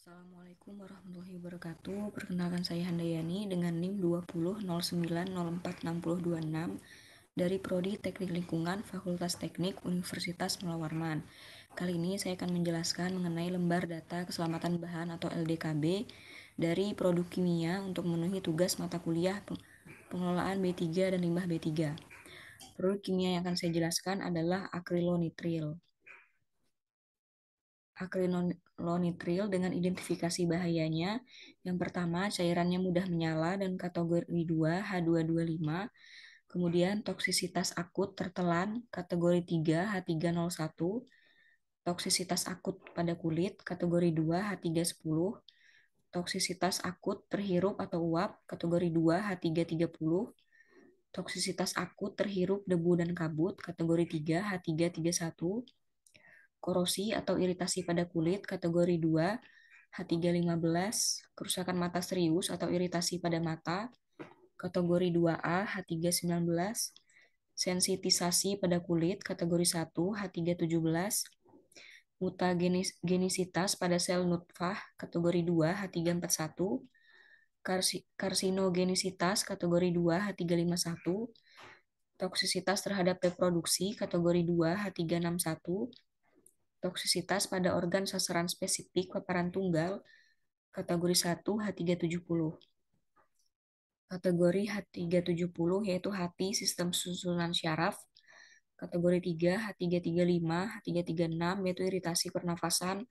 Assalamualaikum warahmatullahi wabarakatuh. Perkenalkan saya Handayani dengan NIM 2009046026 dari Prodi Teknik Lingkungan Fakultas Teknik Universitas Mula Warman. Kali ini saya akan menjelaskan mengenai lembar data keselamatan bahan atau LDKB dari produk kimia untuk memenuhi tugas mata kuliah pengelolaan B3 dan limbah B3. Produk kimia yang akan saya jelaskan adalah akrilonitril. Akrilonitril dengan identifikasi bahayanya. Yang pertama, cairannya mudah menyala dan kategori 2 H225. Kemudian toksisitas akut tertelan kategori 3 H301. Toksisitas akut pada kulit kategori 2 H310. Toksisitas akut terhirup atau uap kategori 2 H330. Toksisitas akut terhirup debu dan kabut kategori 3 H331. Korosi atau iritasi pada kulit kategori 2 H315, kerusakan mata serius atau iritasi pada mata kategori 2A H319, sensitisasi pada kulit kategori 1 H317, mutagenisitas pada sel nutfah kategori 2 H341, karsinogenisitas kategori 2 H351, toksisitas terhadap reproduksi kategori 2 H361, toksisitas pada organ sasaran spesifik paparan tunggal kategori 1 H370. Kategori H370 yaitu hati sistem susunan syaraf. Kategori 3 H335, H336 yaitu iritasi pernafasan,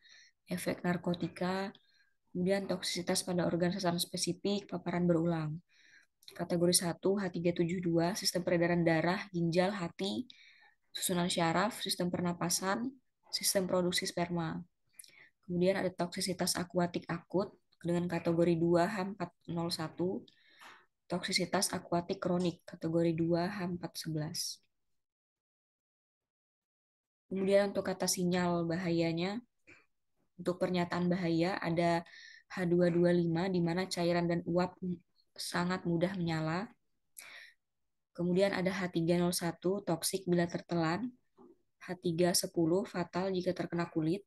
efek narkotika, kemudian toksisitas pada organ sasaran spesifik, paparan berulang. Kategori 1 H372 sistem peredaran darah, ginjal, hati, susunan syaraf, sistem pernapasan, sistem produksi sperma. Kemudian ada toksisitas akuatik akut dengan kategori 2 H401, toksisitas akuatik kronik kategori 2 H411. Kemudian untuk kata sinyal bahayanya, untuk pernyataan bahaya ada H225 di mana cairan dan uap sangat mudah menyala. Kemudian ada H301 toksik bila tertelan, H310 fatal jika terkena kulit,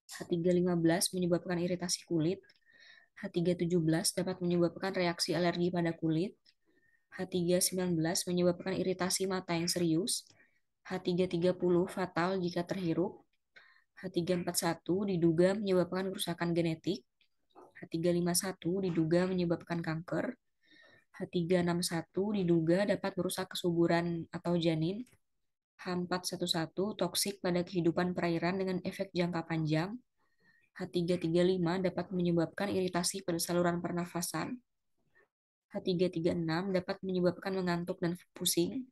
H315 menyebabkan iritasi kulit, H317 dapat menyebabkan reaksi alergi pada kulit, H319 menyebabkan iritasi mata yang serius, H330 fatal jika terhirup, H341 diduga menyebabkan kerusakan genetik, H351 diduga menyebabkan kanker, H361 diduga dapat merusak kesuburan atau janin, H411 toksik pada kehidupan perairan dengan efek jangka panjang, H335 dapat menyebabkan iritasi pada saluran pernafasan, H336 dapat menyebabkan mengantuk dan pusing,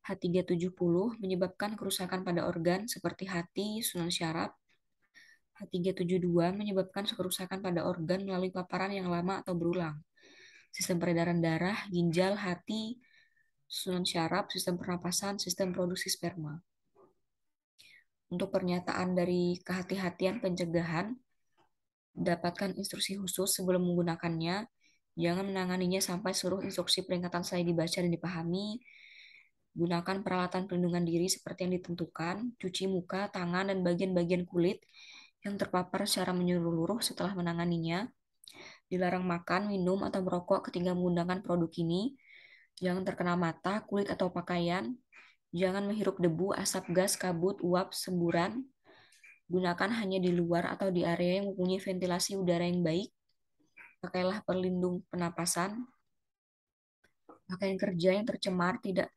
H370 menyebabkan kerusakan pada organ seperti hati, susunan syaraf, H372 menyebabkan kerusakan pada organ melalui paparan yang lama atau berulang, sistem peredaran darah, ginjal, hati, susunan syaraf, sistem pernapasan, sistem produksi sperma. Untuk pernyataan dari kehati-hatian pencegahan, dapatkan instruksi khusus sebelum menggunakannya. Jangan menanganinya sampai seluruh instruksi peringatan saya dibaca dan dipahami. Gunakan peralatan pelindungan diri seperti yang ditentukan. Cuci muka, tangan, dan bagian-bagian kulit yang terpapar secara menyeluruh setelah menanganinya. Dilarang makan, minum, atau merokok ketika menggunakan produk ini. Jangan terkena mata, kulit, atau pakaian. Jangan menghirup debu, asap gas, kabut, uap, semburan. Gunakan hanya di luar atau di area yang mempunyai ventilasi udara yang baik. Pakailah pelindung pernapasan. Pakaian kerja yang tercemar tidak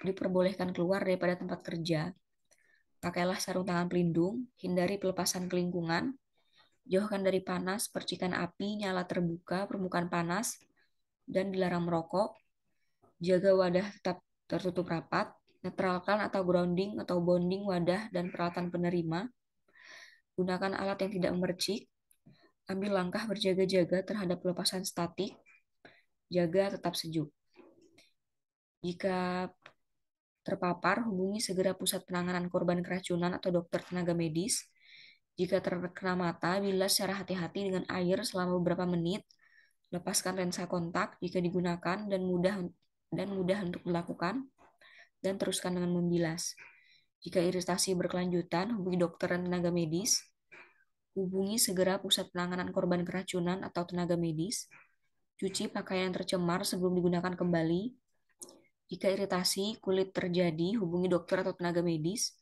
diperbolehkan keluar daripada tempat kerja. Pakailah sarung tangan pelindung, hindari pelepasan ke lingkungan, jauhkan dari panas, percikan api, nyala terbuka, permukaan panas, dan dilarang merokok. Jaga wadah tetap tertutup rapat, netralkan atau grounding atau bonding wadah dan peralatan penerima. Gunakan alat yang tidak memercik. Ambil langkah berjaga-jaga terhadap pelepasan statik. Jaga tetap sejuk. Jika terpapar, hubungi segera pusat penanganan korban keracunan atau dokter tenaga medis. Jika terkena mata, bilas secara hati-hati dengan air selama beberapa menit. Lepaskan lensa kontak jika digunakan dan mudah untuk dilakukan, dan teruskan dengan membilas. Jika iritasi berkelanjutan, hubungi dokter dan tenaga medis. Hubungi segera pusat penanganan korban keracunan atau tenaga medis. Cuci pakaian yang tercemar sebelum digunakan kembali. Jika iritasi kulit terjadi, hubungi dokter atau tenaga medis.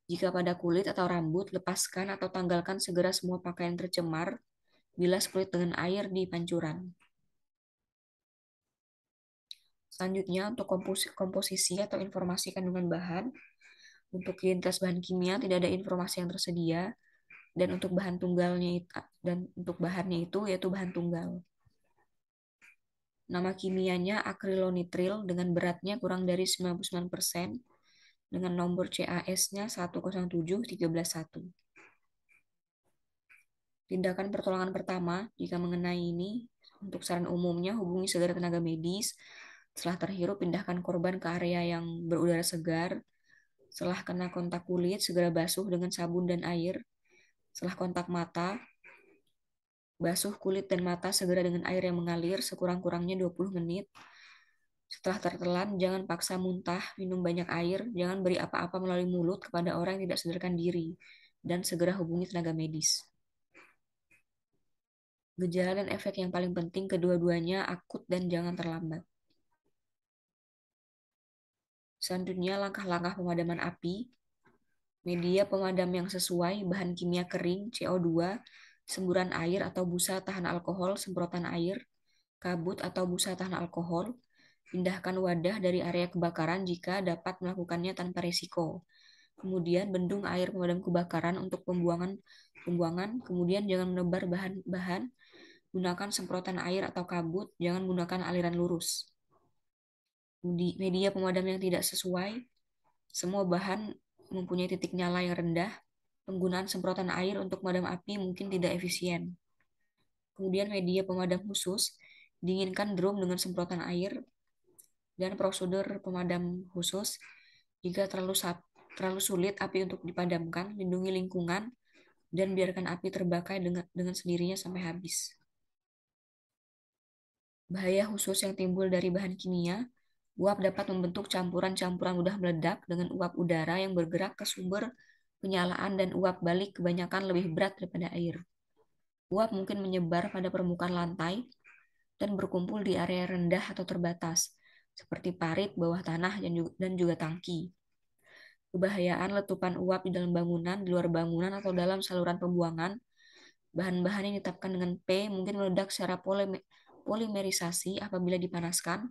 Jika pada kulit atau rambut, lepaskan atau tanggalkan segera semua pakaian tercemar. Bilas kulit dengan air di pancuran. Selanjutnya, untuk komposisi atau informasi kandungan bahan, untuk identitas bahan kimia tidak ada informasi yang tersedia, dan untuk bahan tunggalnya untuk bahannya itu yaitu bahan tunggal. Nama kimianya akrilonitril dengan beratnya kurang dari 99% dengan nomor CAS-nya 107131. Tindakan pertolongan pertama, jika mengenai ini, untuk saran umumnya hubungi segera tenaga medis. Setelah terhirup, pindahkan korban ke area yang berudara segar. Setelah kena kontak kulit, segera basuh dengan sabun dan air. Setelah kontak mata, basuh kulit dan mata segera dengan air yang mengalir sekurang-kurangnya 20 menit. Setelah tertelan, jangan paksa muntah, minum banyak air, jangan beri apa-apa melalui mulut kepada orang yang tidak sadarkan diri, dan segera hubungi tenaga medis. Gejala dan efek yang paling penting kedua-duanya akut dan jangan terlambat. Selanjutnya, langkah-langkah pemadaman api. Media pemadam yang sesuai, bahan kimia kering, CO2, semburan air atau busa tahan alkohol, semprotan air, kabut atau busa tahan alkohol. Pindahkan wadah dari area kebakaran jika dapat melakukannya tanpa risiko. Kemudian bendung air pemadam kebakaran untuk pembuangan. Kemudian jangan menebar bahan-bahan. Gunakan semprotan air atau kabut, jangan gunakan aliran lurus. Media pemadam yang tidak sesuai, semua bahan mempunyai titik nyala yang rendah. Penggunaan semprotan air untuk memadam api mungkin tidak efisien. Kemudian media pemadam khusus, dinginkan drum dengan semprotan air, dan prosedur pemadam khusus. Jika terlalu sulit api untuk dipadamkan, lindungi lingkungan, dan biarkan api terbakar dengan sendirinya sampai habis. Bahaya khusus yang timbul dari bahan kimia, uap dapat membentuk campuran-campuran mudah meledak dengan uap udara yang bergerak ke sumber penyalaan dan uap balik kebanyakan lebih berat daripada air. Uap mungkin menyebar pada permukaan lantai dan berkumpul di area rendah atau terbatas, seperti parit, bawah tanah, dan juga tangki. Kebahayaan letupan uap di dalam bangunan, di luar bangunan, atau dalam saluran pembuangan. Bahan-bahan yang ditetapkan dengan P mungkin meledak secara polimerisasi apabila dipanaskan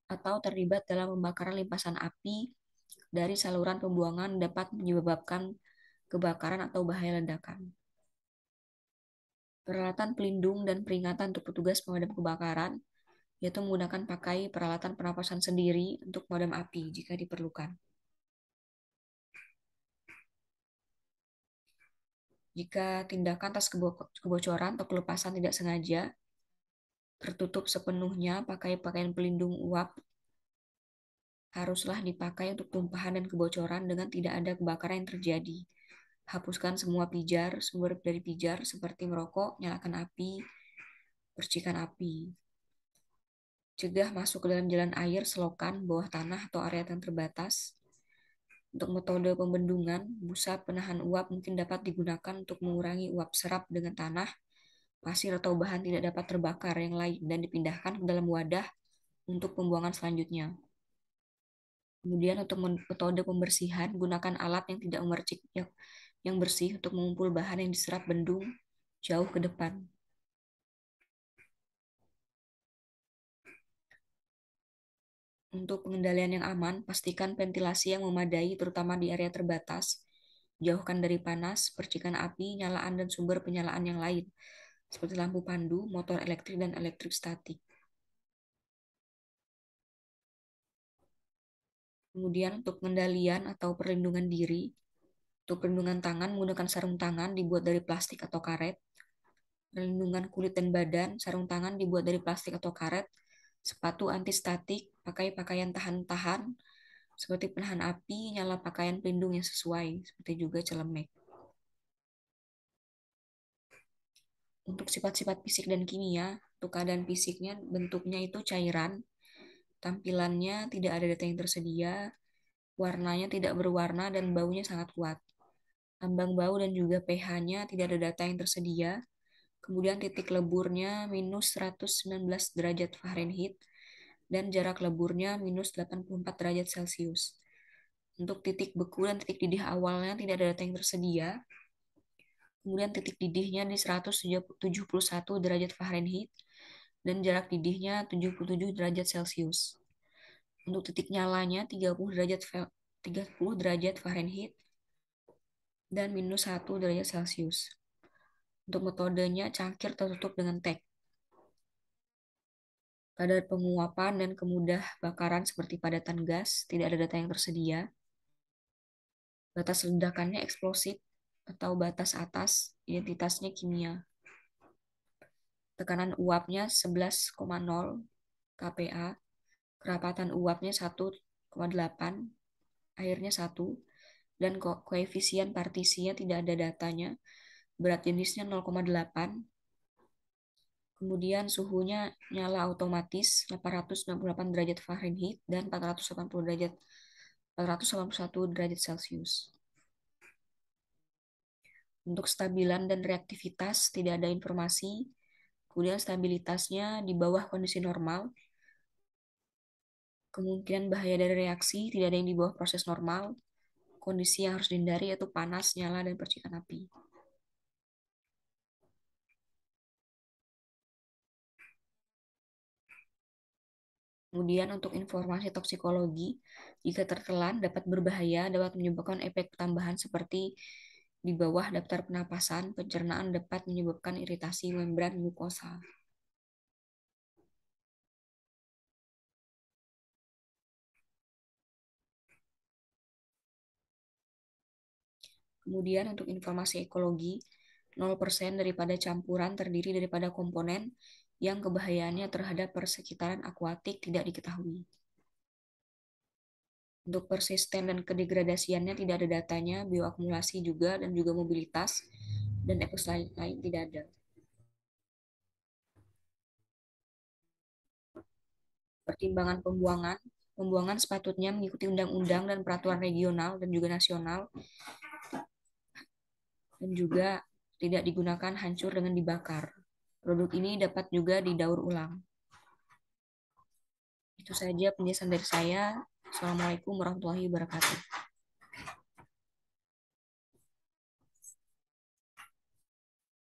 atau terlibat dalam pembakaran limpasan api dari saluran pembuangan dapat menyebabkan kebakaran atau bahaya ledakan. Peralatan pelindung dan peringatan untuk petugas pemadam kebakaran, yaitu menggunakan pakai peralatan pernapasan sendiri untuk pemadam api jika diperlukan. Jika tindakan atas kebocoran atau kelepasan tidak sengaja, tertutup sepenuhnya pakai pakaian pelindung uap haruslah dipakai untuk tumpahan dan kebocoran dengan tidak ada kebakaran yang terjadi. Hapuskan semua pijar, sumber dari pijar seperti merokok, nyalakan api, percikan api. Cegah masuk ke dalam jalan air, selokan, bawah tanah, atau area yang terbatas. Untuk metode pembendungan, busa penahan uap mungkin dapat digunakan untuk mengurangi uap serap dengan tanah, pasir atau bahan tidak dapat terbakar yang lain dan dipindahkan ke dalam wadah untuk pembuangan selanjutnya. Kemudian untuk metode pembersihan, gunakan alat yang tidak memercik yang bersih untuk mengumpul bahan yang diserap bendung jauh ke depan. Untuk pengendalian yang aman, pastikan ventilasi yang memadai terutama di area terbatas. Jauhkan dari panas, percikan api, nyalaan dan sumber penyalaan yang lain, seperti lampu pandu, motor elektrik, dan elektrik statik. Kemudian untuk pengendalian atau perlindungan diri, untuk perlindungan tangan menggunakan sarung tangan dibuat dari plastik atau karet. Perlindungan kulit dan badan, sarung tangan dibuat dari plastik atau karet. Sepatu anti statik, pakai pakaian tahan-tahan, seperti penahan api, nyala pakaian pelindung yang sesuai, seperti juga celemek. Untuk sifat-sifat fisik dan kimia, untuk keadaan fisiknya, bentuknya itu cairan, tampilannya tidak ada data yang tersedia, warnanya tidak berwarna, dan baunya sangat kuat. Ambang bau dan juga pH-nya tidak ada data yang tersedia. Kemudian titik leburnya minus 119 derajat Fahrenheit dan jarak leburnya minus 84 derajat Celcius. Untuk titik beku dan titik didih awalnya tidak ada data yang tersedia. Kemudian titik didihnya di 171 derajat Fahrenheit dan jarak didihnya 77 derajat Celcius. Untuk titik nyalanya 30 derajat Fahrenheit dan minus 1 derajat Celcius. Untuk metodenya cangkir tertutup dengan tag. Kadar penguapan dan kemudah bakaran seperti padatan gas, tidak ada data yang tersedia. Batas ledakannya eksplosif atau batas atas, identitasnya kimia. Tekanan uapnya 11,0 kPa, kerapatan uapnya 1,8, airnya 1, dan koefisien partisinya tidak ada datanya, berat jenisnya 0,8, kemudian suhunya nyala otomatis 898 derajat Fahrenheit dan 481 derajat Celcius. Untuk stabilan dan reaktivitas tidak ada informasi. Kemudian stabilitasnya di bawah kondisi normal. Kemungkinan bahaya dari reaksi tidak ada yang di bawah proses normal. Kondisi yang harus dihindari yaitu panas, nyala, dan percikan api. Kemudian untuk informasi toksikologi, jika tertelan dapat berbahaya, dapat menyebabkan efek tambahan seperti di bawah daftar penapasan, pencernaan dapat menyebabkan iritasi membran mukosa. Kemudian untuk informasi ekologi, 0% daripada campuran terdiri daripada komponen yang kebahayaannya terhadap persekitaran akuatik tidak diketahui. Untuk persisten dan kedegradasiannya tidak ada datanya, bioakumulasi juga, dan juga mobilitas, dan efek lain tidak ada. Pertimbangan pembuangan, pembuangan sepatutnya mengikuti undang-undang dan peraturan regional dan juga nasional, dan juga tidak digunakan hancur dengan dibakar. Produk ini dapat juga didaur ulang. Itu saja penjelasan dari saya. Assalamualaikum warahmatullahi wabarakatuh.